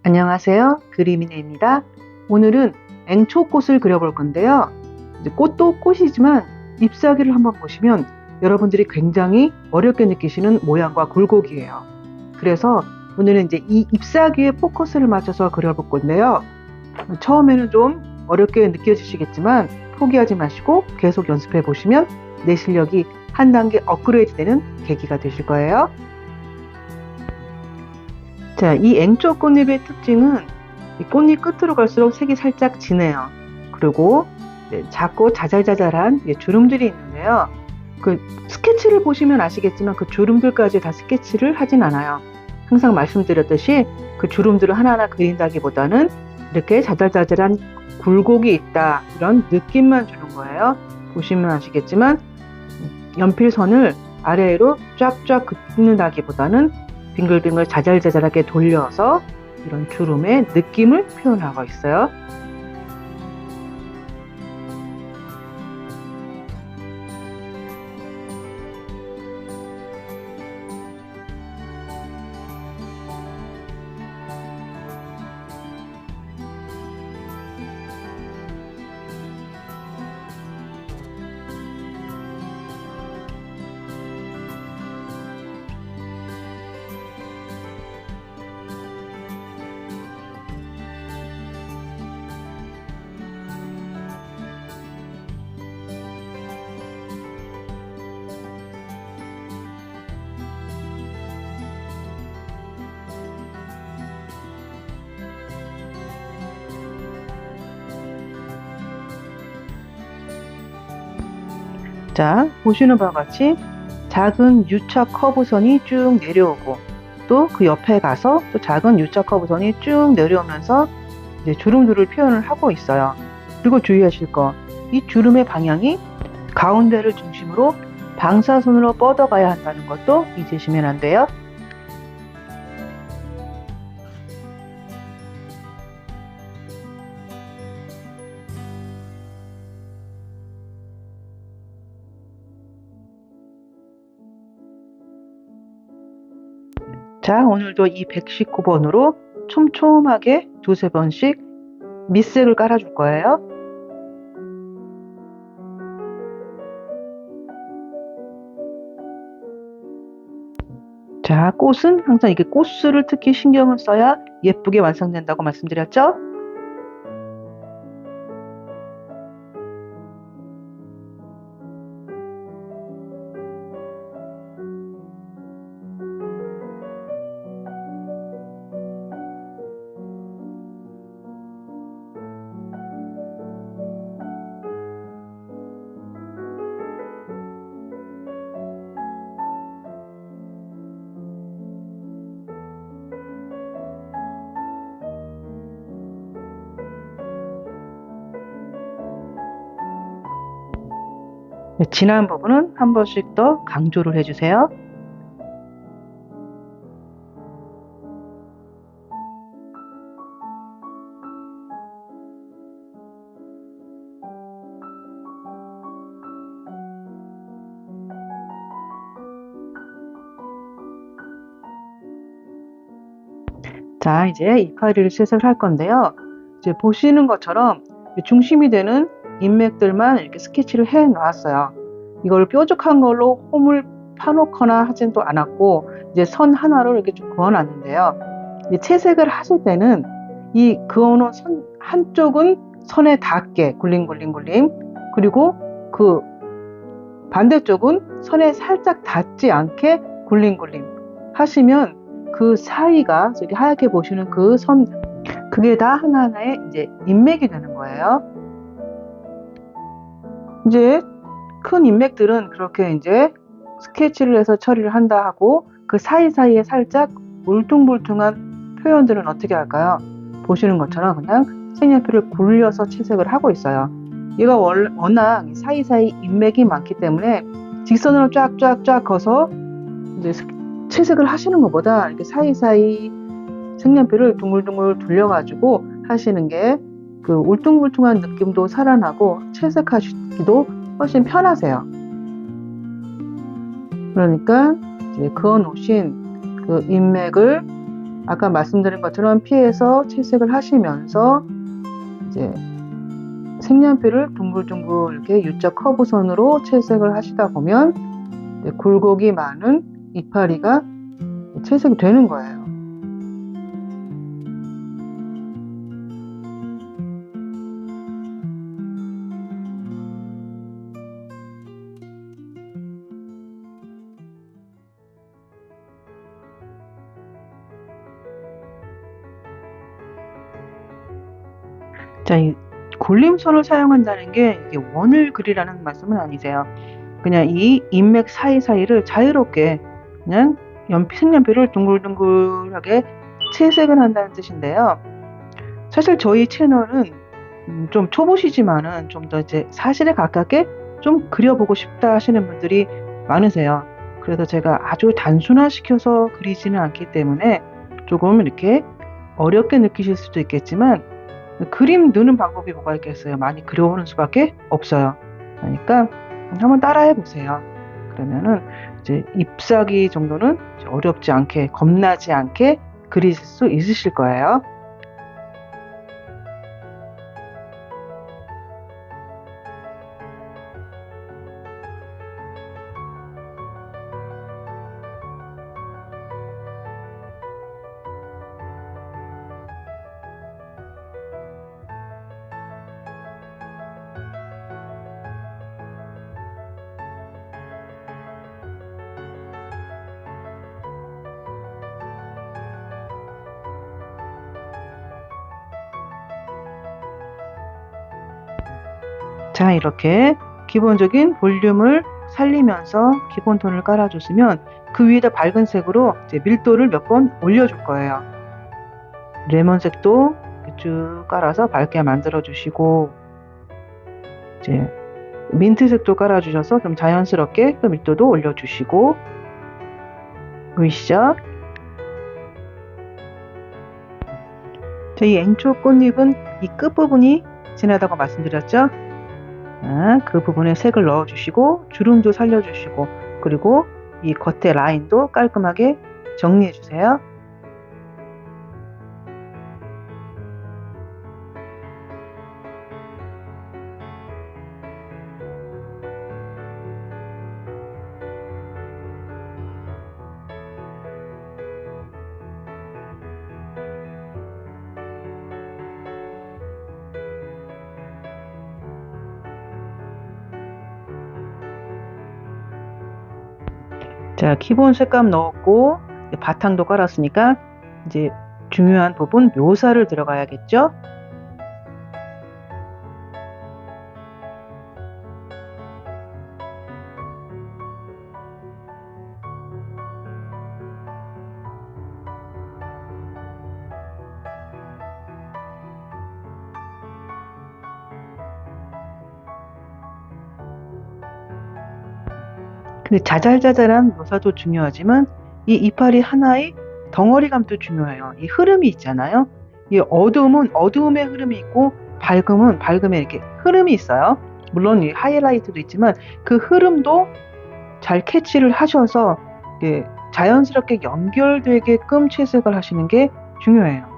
안녕하세요. 그림이네입니다. 오늘은 앵초꽃을 그려볼 건데요. 이제 꽃도 꽃이지만 잎사귀를 한번 보시면 여러분들이 굉장히 어렵게 느끼시는 모양과 굴곡이에요. 그래서 오늘은 이제 이 잎사귀에 포커스를 맞춰서 그려볼 건데요. 처음에는 좀 어렵게 느껴지시겠지만 포기하지 마시고 계속 연습해 보시면 내 실력이 한 단계 업그레이드 되는 계기가 되실 거예요. 자, 이 앵초 꽃잎의 특징은 이 꽃잎 끝으로 갈수록 색이 살짝 진해요. 그리고 작고 자잘자잘한 주름들이 있는데요. 그 스케치를 보시면 아시겠지만 그 주름들까지 다 스케치를 하진 않아요. 항상 말씀드렸듯이 그 주름들을 하나하나 그린다기보다는 이렇게 자잘자잘한 굴곡이 있다, 이런 느낌만 주는 거예요. 보시면 아시겠지만 연필선을 아래로 쫙쫙 긋는다기보다는 빙글빙글 자잘자잘하게 돌려서 이런 주름의 느낌을 표현하고 있어요. 자, 보시는 바와 같이 작은 U자 커브선이 쭉 내려오고 또 그 옆에 가서 또 작은 U자 커브선이 쭉 내려오면서 이제 주름들을 표현을 하고 있어요. 그리고 주의하실 거, 이 주름의 방향이 가운데를 중심으로 방사선으로 뻗어가야 한다는 것도 잊으시면 안 돼요. 자, 오늘도 이 119번으로 촘촘하게 두세 번씩 밑색을 깔아줄 거예요. 자, 꽃은 항상 이게 꽃수를 특히 신경을 써야 예쁘게 완성된다고 말씀드렸죠? 진한 부분은 한 번씩 더 강조를 해주세요. 자, 이제 이파리를 채색을 할 건데요. 이제 보시는 것처럼 중심이 되는 인맥들만 이렇게 스케치를 해 놨어요. 이걸 뾰족한 걸로 홈을 파놓거나 하진 또 않았고, 이제 선 하나로 이렇게 좀 그어 놨는데요. 채색을 하실 때는 이 그어놓은 선 한쪽은 선에 닿게 굴림굴림굴림, 그리고 그 반대쪽은 선에 살짝 닿지 않게 굴림굴림 하시면 그 사이가 저기 하얗게 보시는 그 선, 그게 다 하나하나의 이제 인맥이 되는 거예요. 이제 큰 인맥들은 그렇게 이제 스케치를 해서 처리를 한다 하고, 그 사이사이에 살짝 울퉁불퉁한 표현들은 어떻게 할까요? 보시는 것처럼 그냥 색연필을 굴려서 채색을 하고 있어요. 얘가 워낙 사이사이 인맥이 많기 때문에 직선으로 쫙쫙쫙 커서 이제 채색을 하시는 것보다 이렇게 사이사이 색연필을 둥글둥글 돌려가지고 하시는 게 그 울퉁불퉁한 느낌도 살아나고 채색하시기도 훨씬 편하세요. 그러니까 이제 그어 놓으신 그 인맥을 아까 말씀드린 것처럼 피해서 채색을 하시면서 이제 색연필을 둥글둥글 이렇게 U자 커브선으로 채색을 하시다 보면 굴곡이 많은 이파리가 채색이 되는 거예요. 자, 이 골림선을 사용한다는 게 이게 원을 그리라는 말씀은 아니세요. 그냥 이 인맥 사이사이를 자유롭게 그냥 색연필을 둥글둥글하게 채색을 한다는 뜻인데요. 사실 저희 채널은 좀 초보시지만은 좀 더 이제 사실에 가깝게 좀 그려보고 싶다 하시는 분들이 많으세요. 그래서 제가 아주 단순화시켜서 그리지는 않기 때문에 조금 이렇게 어렵게 느끼실 수도 있겠지만 그림 느는 방법이 뭐가 있겠어요. 많이 그려보는 수밖에 없어요. 그러니까 한번 따라해 보세요. 그러면은 이제 잎사귀 정도는 이제 어렵지 않게, 겁나지 않게 그리실 수 있으실 거예요. 자, 이렇게 기본적인 볼륨을 살리면서 기본 톤을 깔아줬으면 그 위에다 밝은 색으로 이제 밀도를 몇 번 올려줄 거예요. 레몬색도 이렇게 쭉 깔아서 밝게 만들어 주시고, 이제 민트색도 깔아주셔서 좀 자연스럽게 또 밀도도 올려주시고, 보이시죠? 저희 앵초 꽃잎은 이 끝부분이 진하다고 말씀드렸죠? 그 부분에 색을 넣어주시고 주름도 살려주시고 그리고 이 겉에 라인도 깔끔하게 정리해주세요. 자, 기본 색감 넣었고 바탕도 깔았으니까 이제 중요한 부분 묘사를 들어가야겠죠? 근데 자잘자잘한 묘사도 중요하지만 이 이파리 하나의 덩어리감도 중요해요. 이 흐름이 있잖아요. 이 어두움은 어두움의 흐름이 있고 밝음은 밝음의 이렇게 흐름이 있어요. 물론 이 하이라이트도 있지만 그 흐름도 잘 캐치를 하셔서 자연스럽게 연결되게끔 채색을 하시는 게 중요해요.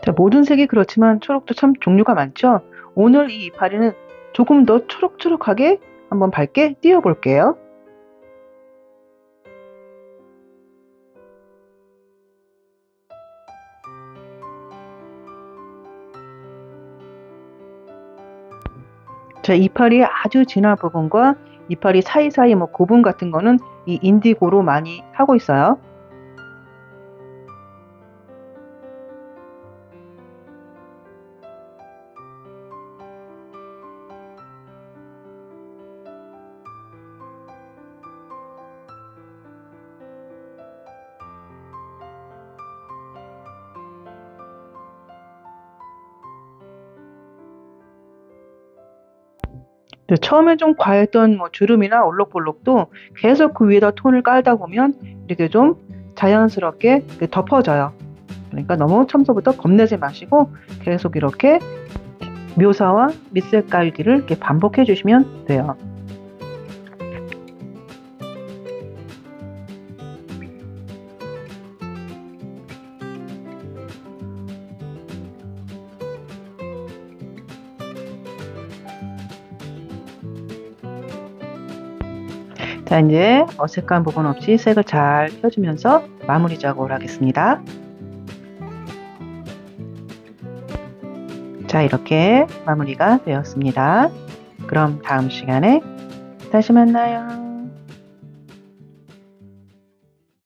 자, 모든 색이 그렇지만 초록도 참 종류가 많죠? 오늘 이 이파리는 조금 더 초록초록하게 한번 밝게 띄워 볼게요. 자, 이파리의 아주 진한 부분과 이파리 사이사이 뭐 고분 같은 거는 이 인디고로 많이 하고 있어요. 네, 처음에 좀 과했던 뭐 주름이나 올록볼록도 계속 그 위에다 톤을 깔다 보면 이렇게 좀 자연스럽게 덮어져요. 그러니까 너무 처음부터 겁내지 마시고 계속 이렇게 묘사와 밑색 깔기를 이렇게 반복해 주시면 돼요. 자, 이제 어색한 부분 없이 색을 잘 펴주면서 마무리 작업을 하겠습니다. 자, 이렇게 마무리가 되었습니다. 그럼 다음 시간에 다시 만나요.